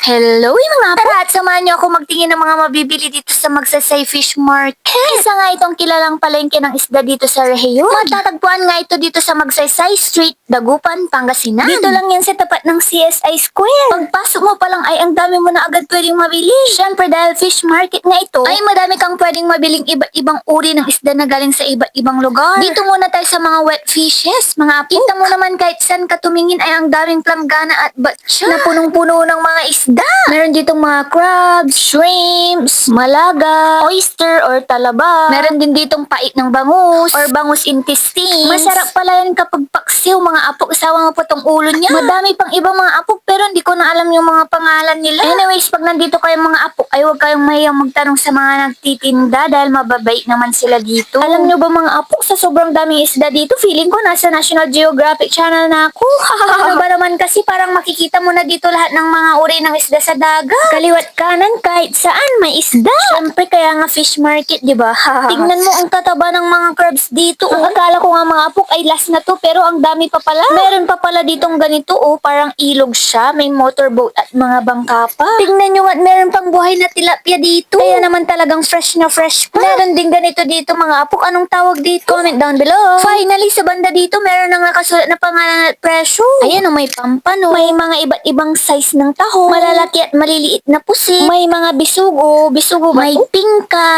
Hello, yung mga apo! Tara at samahan niyo ako magtingin ng mga mabibili dito sa Magsaysay Fish Market. Isa nga itong kilalang palengke ng isda dito sa Rehiyon. Matatagpuan nga ito dito sa Magsaysay Street, Dagupan, Pangasinan. Dito lang yan sa tapat ng CSI Square. Pagpasok mo pa lang ay ang dami mo na agad pwedeng mabili. Siyempre dahil fish market nga ito, ay madami kang pwedeng mabiling iba't ibang uri ng isda na galing sa iba't ibang lugar. Dito muna tayo sa mga wet fishes, mga apo. Kita mo naman kahit saan ka tumingin ay ang daming planggana at batsa na punong-puno ng mga isda. Meron ditong mga crabs, shrimps, malaga, oyster or talaba. Meron din ditong pait ng bangus or bangus intestines. Masarap pala yan kapag paksiw, mga apo. Kasawa mo po tong ulo niya. Madami pang ibang mga apo pero hindi ko na alam yung mga pangalan nila. Anyways, pag nandito kayong mga apo, ay huwag kayong mahiyang magtanong sa mga nagtitinda dahil mababait naman sila dito. Alam nyo ba mga apo, sa sobrang daming isda dito, feeling ko nasa National Geographic Channel na ako. Ano ba naman kasi parang makikita mo na dito lahat ng mga uri ng isda sa dagat. Kaliwat kanan kahit saan may isda. Siyempre kaya nga fish market, di ba? Tingnan mo ang tataba ng mga crabs dito. Akala ko nga mga apok ay last na to pero ang dami pa pala. Meron pa pala ditong ganito parang ilog siya. May motorboat at mga bangka pa. Tingnan nyo nga, meron pang buhay na tilapia dito. Kaya naman talagang fresh na fresh pa. Meron din ganito dito mga apok. Anong tawag dito? Comment down below. Finally, sa banda dito meron na nga kasulat na pangalan at presyo. Ayan may pampano. May mga iba't ibang size ng taho. Malalaki at maliliit na pusit. May mga bisugo. Bisugo ba? May pingka.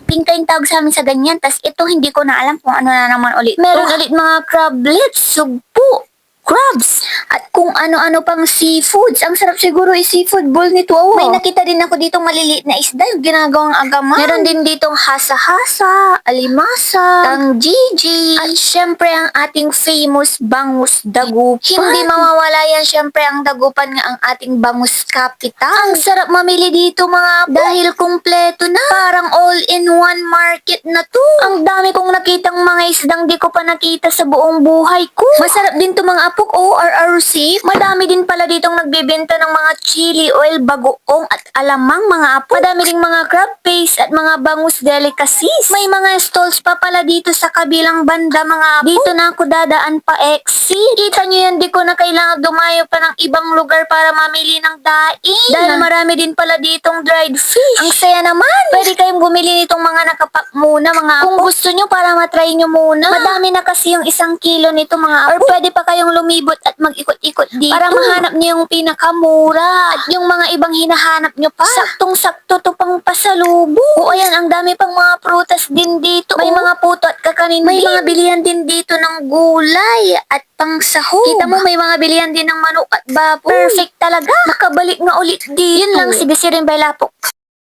Pingka yung tawag sa amin sa ganyan. Tas ito hindi ko na alam kung ano na naman ulit. Meron ulit mga crablets, sugpo, crabs, at kung ano-ano pang seafoods. Ang sarap siguro seafood bowl nito. May nakita din ako ditong maliliit na isda yung ginagawang agaman. Meron din ditong hasa-hasa, alimasa, tangjiji, at syempre ang ating famous bangus dagupan. Hindi mawawala yan, syempre ang dagupan nga ang ating bangus capital. Ang sarap mamili dito mga apo dahil kumpleto na. Parang all-in-one market na to. Ang dami kong nakitang mga isdang di ko pa nakita sa buong buhay ko. Masarap din to mga apok ORRC. Madami din pala ditong nagbebenta ng mga chili oil, bagoong at alamang mga apok. Madami ding mga crab paste at mga bangus delicacies. May mga stalls pa pala dito sa kabilang banda mga apok. Dito na ako dadaan pa exit. Kita nyo yan, di ko na kailangan dumayo pa ng ibang lugar para mamili ng daing. Dahil marami din pala ditong dried fish. Ang saya naman. Pwede kayong bumili nitong mga nakapak muna mga apok. Kung gusto nyo para matry nyo muna. Madami na kasi yung 1 kilo nito mga apok. Or pwede pa kayong lumibot at mag-ikot-ikot dito para mahanap nyo yung pinakamura at yung mga ibang hinahanap nyo pa. Saktong-sakto to pang pasalubong. O ayan, ang dami pang mga prutas din dito. May mga puto at kakanin. May mga bilihan din dito ng gulay at pang sahog. Kita mo may mga bilihan din ng manok at baboy. Perfect talaga. Nakabalik nga ulit dito. Yun lang, sige si Rimbay Lapok.